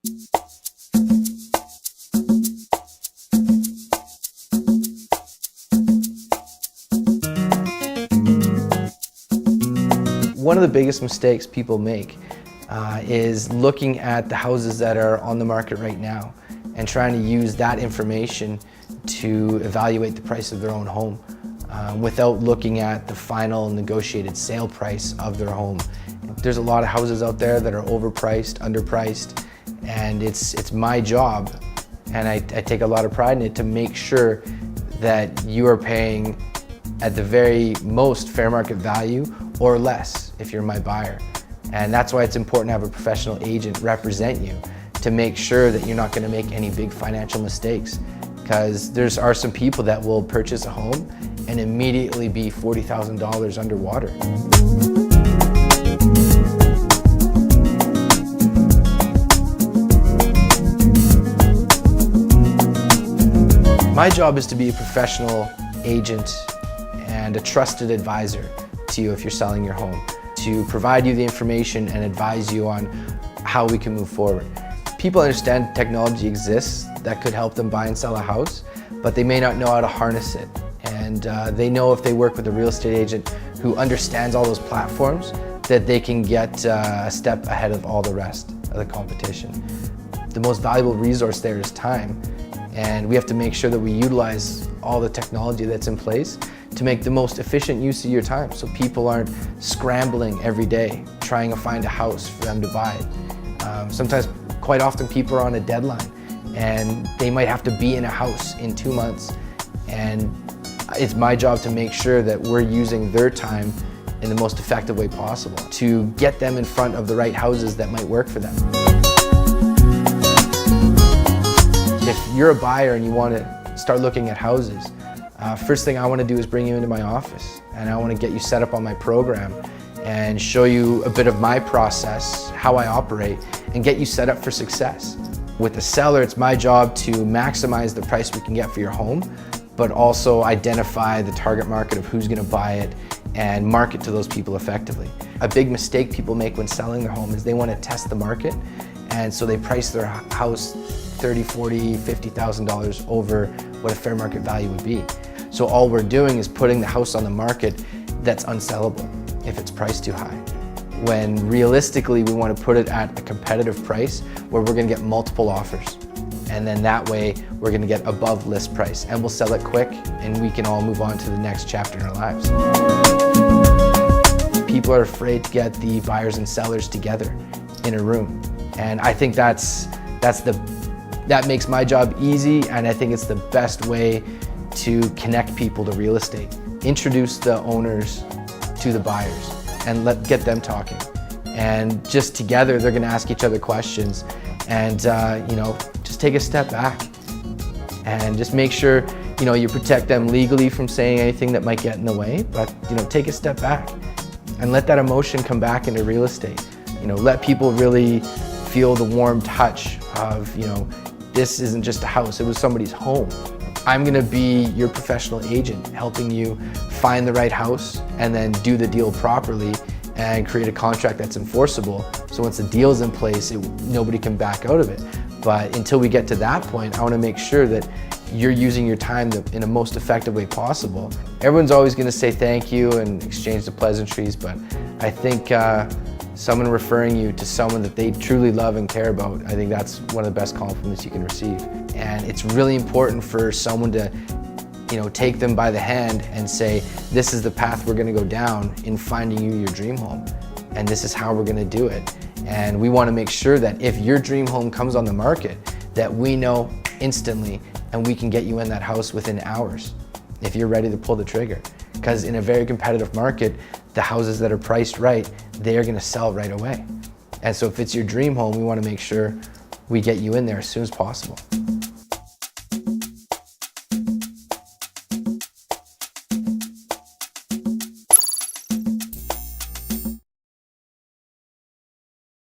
One of the biggest mistakes people make is looking at the houses that are on the market right now and trying to use that information to evaluate the price of their own home without looking at the final negotiated sale price of their home. There's a lot of houses out there that are overpriced, underpriced, and it's my job, and I take a lot of pride in it, to make sure that you are paying at the very most fair market value or less if you're my buyer. And that's why it's important to have a professional agent represent you to make sure that you're not going to make any big financial mistakes, because there are some people that will purchase a home and immediately be $40,000 underwater. My job is to be a professional agent and a trusted advisor to you if you're selling your home, to provide you the information and advise you on how we can move forward. People understand technology exists that could help them buy and sell a house, but they may not know how to harness it. And they know if they work with a real estate agent who understands all those platforms, that they can get a step ahead of all the rest of the competition. The most valuable resource there is time, and we have to make sure that we utilize all the technology that's in place to make the most efficient use of your time, so people aren't scrambling every day trying to find a house for them to buy. Sometimes, quite often, people are on a deadline and they might have to be in a house in 2 months, and it's my job to make sure that we're using their time in the most effective way possible to get them in front of the right houses that might work for them. If you're a buyer and you want to start looking at houses, first thing I want to do is bring you into my office, and I want to get you set up on my program and show you a bit of my process, how I operate, and get you set up for success. With the seller, it's my job to maximize the price we can get for your home, but also identify the target market of who's going to buy it and market to those people effectively. A big mistake people make when selling their home is they want to test the market, and so they price their house $30,000, $40,000, $50,000 over what a fair market value would be. So all we're doing is putting the house on the market that's unsellable if it's priced too high, when realistically we want to put it at a competitive price where we're going to get multiple offers. And then that way we're going to get above list price, and we'll sell it quick, and we can all move on to the next chapter in our lives. People are afraid to get the buyers and sellers together in a room, and I think that makes my job easy, and I think it's the best way to connect people to real estate. Introduce the owners to the buyers and get them talking, and just together they're going to ask each other questions, and just take a step back and just make sure you protect them legally from saying anything that might get in the way, but take a step back and let that emotion come back into real estate. Let people really feel the warm touch of this isn't just a house, it was somebody's home. I'm going to be your professional agent, helping you find the right house and then do the deal properly and create a contract that's enforceable. So once the deal's in place, nobody can back out of it. But until we get to that point, I want to make sure that you're using your time in the most effective way possible. Everyone's always going to say thank you and exchange the pleasantries, but I think someone referring you to someone that they truly love and care about, I think that's one of the best compliments you can receive. And it's really important for someone to take them by the hand and say, this is the path we're going to go down in finding you your dream home, and this is how we're going to do it. And we want to make sure that if your dream home comes on the market, that we know instantly and we can get you in that house within hours if you're ready to pull the trigger. Because in a very competitive market, the houses that are priced right, they are going to sell right away. And so if it's your dream home, we want to make sure we get you in there as soon as possible.